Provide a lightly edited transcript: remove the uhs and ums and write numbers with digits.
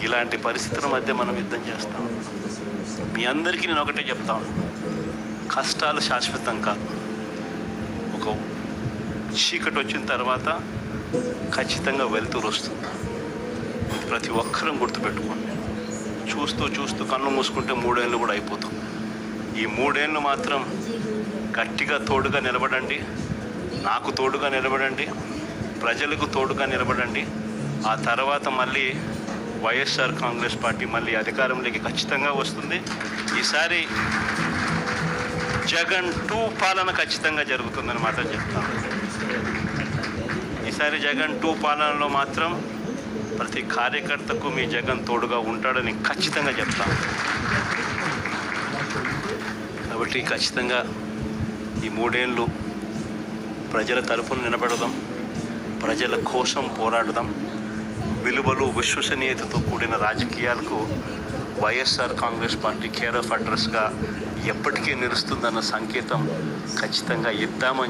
ఇలాంటి పరిస్థితుల మధ్య మనం యుద్ధం చేస్తాం. మీ అందరికీ నేను ఒకటే చెప్తాను, కష్టాలు శాశ్వతం కాదు. ఒక చీకటి వచ్చిన తర్వాత ఖచ్చితంగా వెలుతురు వస్తుంది. ప్రతి ఒక్కరం గుర్తుపెట్టుకోండి. చూస్తూ చూస్తూ కన్ను మూసుకుంటే 3 ఏళ్ళు కూడా అయిపోతాం. ఈ 3 ఏళ్ళు మాత్రం గట్టిగా తోడుగా నిలబడండి. నాకు తోడుగా నిలబడండి, ప్రజలకు తోడుగా నిలబడండి. ఆ తర్వాత మళ్ళీ వైఎస్ఆర్ కాంగ్రెస్ పార్టీ మళ్ళీ అధికారంలోకి ఖచ్చితంగా వస్తుంది. ఈసారి జగన్ 2 పాలన ఖచ్చితంగా జరుగుతుందని మాత్రం చెప్తాను. ఈసారి జగన్ 2 పాలనలో మాత్రం ప్రతి కార్యకర్తకు మీ జగన్ తోడుగా ఉంటాడని ఖచ్చితంగా చెప్తాను. కాబట్టి ఖచ్చితంగా ఈ 3 ఏళ్ళు ప్రజల తరపున నిలబడదాం, ప్రజల కోసం పోరాడదాం. విలువలు విశ్వసనీయతతో కూడిన రాజకీయాలకు YSR Congress party care of అడ్రస్గా ఎప్పటికీ నిలుస్తుందన్న సంకేతం ఖచ్చితంగా ఇద్దామని